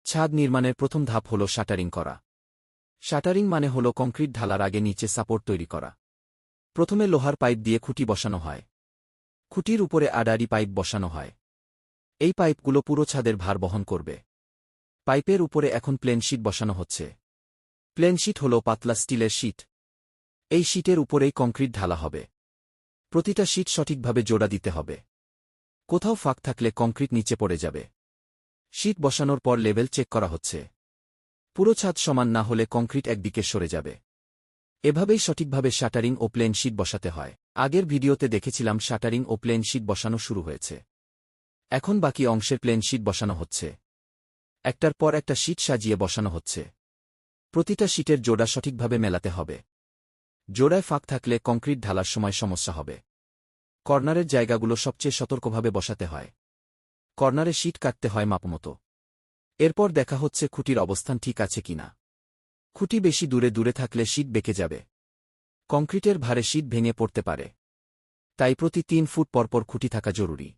ছাদ নির্মাণের প্রথম ধাপ হল শাটারিং করা। শাটারিং মানে হল কংক্রিট ঢালার আগে নিচে সাপোর্ট তৈরি করা। প্রথমে লোহার পাইপ দিয়ে খুঁটি বসানো হয়। খুঁটির উপরে আড়াআড়ি পাইপ বসানো হয়। এই পাইপগুলো পুরো ছাদের ভার বহন করবে। পাইপের উপরে এখন প্লেন শিট বসানো হচ্ছে। প্লেন শিট হল পাতলা স্টিলের শিট। এই শিটের উপরেই কংক্রিট ঢালা হবে। প্রতিটা শিট সঠিকভাবে জোড়া দিতে হবে। কোথাও ফাঁক থাকলে কংক্রিট নিচে পড়ে যাবে। শিট বসানোর পর লেভেল চেক করা হচ্ছে। পুরো ছাদ সমান না হলে কংক্রিট একদিকে সরে যাবে। এভাবেই সঠিকভাবে শাটারিং ও প্লেন শিট বসাতে হয়। আগের ভিডিওতে দেখেছিলাম শাটারিং ও প্লেন শিট বসানো শুরু হয়েছে। এখন বাকি অংশের প্লেন শিট বসানো হচ্ছে। একটার পর একটা শিট সাজিয়ে বসানো হচ্ছে। প্রতিটা শিটের জোড়া সঠিকভাবে মেলাতে হবে। জোড়ায় ফাঁক থাকলে কংক্রিট ঢালার সময় সমস্যা হবে। কর্নারের জায়গাগুলো সবচেয়ে সতর্কভাবে বসাতে হয়। কর্নারে শিট কাটতে হয় মাপমতো। এরপর দেখা হচ্ছে খুঁটির অবস্থান ঠিক আছে কিনা। খুঁটি বেশি দূরে দূরে থাকলে শিট বেঁকে যাবে। কংক্রিটের ভারে শিট ভেঙে পড়তে পারে। তাই প্রতি 3 ফুট পরপর খুঁটি থাকা জরুরি।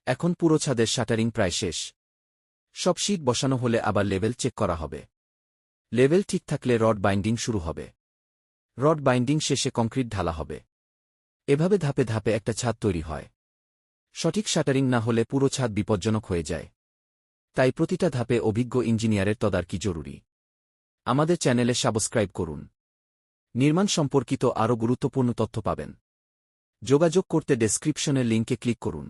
এখন পুরো ছাদের শাটারিং প্রায় শেষ। সব শিট বসানো হলে আবার লেভেল চেক করা হবে। লেভেল ঠিক থাকলে রড বাইন্ডিং শুরু হবে। রড বাইন্ডিং শেষে কংক্রিট ঢালা হবে। এভাবে ধাপে ধাপে একটা ছাদ তৈরি হয়। সঠিক শাটারিং না হলে পুরো ছাদ বিপজ্জনক হয়ে যায়। তাই প্রতিটা ধাপে অভিজ্ঞ ইঞ্জিনিয়ারের তদারকি জরুরি। আমাদের চ্যানেলে সাবস্ক্রাইব করুন। নির্মাণ সম্পর্কিত আরও গুরুত্বপূর্ণ তথ্য পাবেন। যোগাযোগ করতে ডেসক্রিপশনের লিঙ্কে ক্লিক করুন।